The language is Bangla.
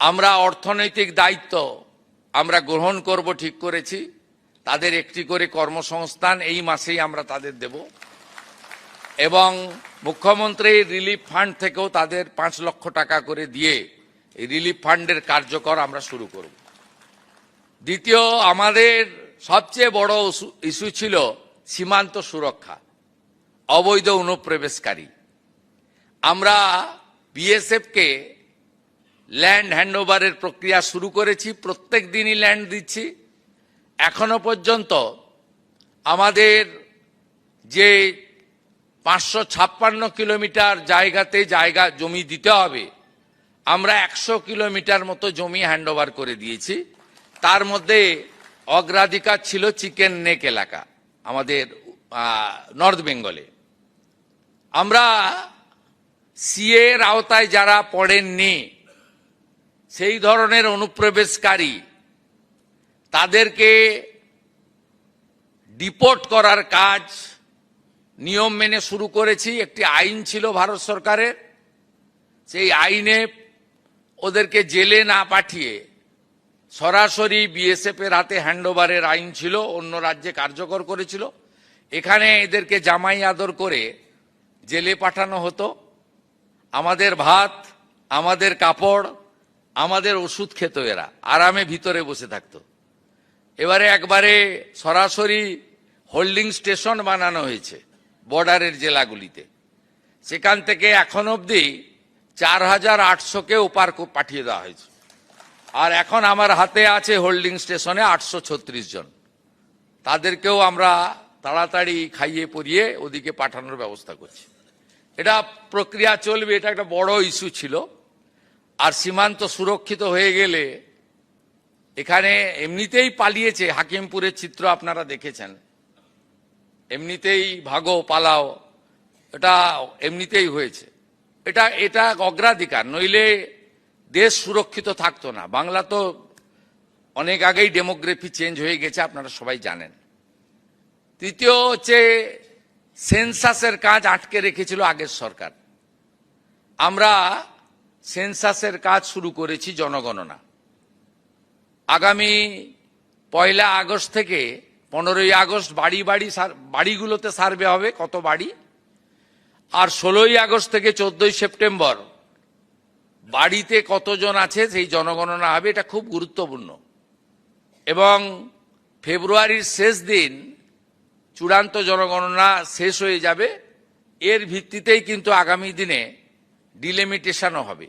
আমরা অর্থনৈতিক দায়িত্ব আমরা গ্রহণ করব ঠিক করেছি। তাদের একটি করে কর্মসংস্থান এই মাসেই আমরা তাদের দেব এবং মুখ্যমন্ত্রীর রিলিফ ফান্ড থেকেও তাদের 5 লক্ষ টাকা করে দিয়ে এই রিলিফ ফান্ডের কার্যকর আমরা শুরু করব। দ্বিতীয়, আমাদের সবচেয়ে বড় ইস্যু ছিল সীমান্ত সুরক্ষা, অবৈধ অনুপ্রবেশকারী। আমরা বিএসএফকে ল্যান্ড হ্যান্ডওভারের প্রক্রিয়া শুরু করেছি, প্রত্যেক দিনই ল্যান্ড দিচ্ছি। এখনো পর্যন্ত আমাদের যে 556 কিলোমিটার জায়গাতে জমি দিতে হবে, আমরা 100 কিলোমিটার মতো জমি হ্যান্ডওভার করে দিয়েছি। তার মধ্যে অগ্রাধিকার ছিল চিকেন নেক এলাকা আমাদের নর্থ বেঙ্গলে। আমরা সিএ এর আওতায় যারা পড়েননি সেই ধরনের অনুপ্রবেশকারী তাদেরকে ডিপোর্ট করার কাজ নিয়ম মেনে শুরু করেছি। একটি আইন ছিল ভারত সরকারের, সেই আইনে ওদেরকে জেলে না পাঠিয়ে সরাসরি বিএসএফ এর হাতে হ্যান্ডওভারের আইন ছিল, অন্য রাজ্যে কার্যকর করেছিল। এখানে এদেরকে জামাই আদর করে জেলে পাঠানো হতো। আমাদের ভাত, আমাদের কাপড়, আমাদের ওষুধ খেত, এরা আরামে ভিতরে বসে থাকতো। এবারে একবারে সরাসরি হোল্ডিং স্টেশন বানানো হয়েছে বর্ডারের জেলাগুলিতে। সেখান থেকে এখন অবধি 4800কে ওপার পাঠিয়ে দেওয়া হয়েছে। আর এখন আমার হাতে আছে হোল্ডিং স্টেশনে 836 জন। তাদেরকেও আমরা তাড়াতাড়ি খাইয়ে পরিয়ে ওদিকে পাঠানোর ব্যবস্থা করছি। এটা প্রক্রিয়া চলবে, এটা একটা বড় ইস্যু ছিল। আর সীমান্ত সুরক্ষিত হয়ে গেলে এখানে এমনিতেই পালিয়েছে, হাকিমপুরের চিত্র আপনারা দেখেছেন, এমনিতেই ভাগো পালাও, এটা এমনিতেই হয়েছে। এটা অগ্রাধিকার, নইলে দেশ সুরক্ষিত থাকতো না। বাংলা তো অনেক আগেই ডেমোগ্রাফি চেঞ্জ হয়ে গেছে, আপনারা সবাই জানেন। তৃতীয় হচ্ছে সেন্সাসের কাজ আটকে রেখেছিল আগের সরকার। আমরা সেন্সাসের কাজ শুরু করেছি, জনগণনা। আগামী 1 আগস্ট থেকে 15 আগস্ট বাড়িগুলোতে সার্ভে হবে, কত বাড়ি। আর 16 আগস্ট থেকে 14 সেপ্টেম্বর বাড়িতে কতজন আছে সেই জনগণনা হবে। এটা খুব গুরুত্বপূর্ণ। এবং ফেব্রুয়ারির শেষ দিন চূড়ান্ত জনগণনা শেষ হয়ে যাবে। এর ভিত্তিতেই কিন্তু আগামী দিনে ডিলিমিটেশনও হবে।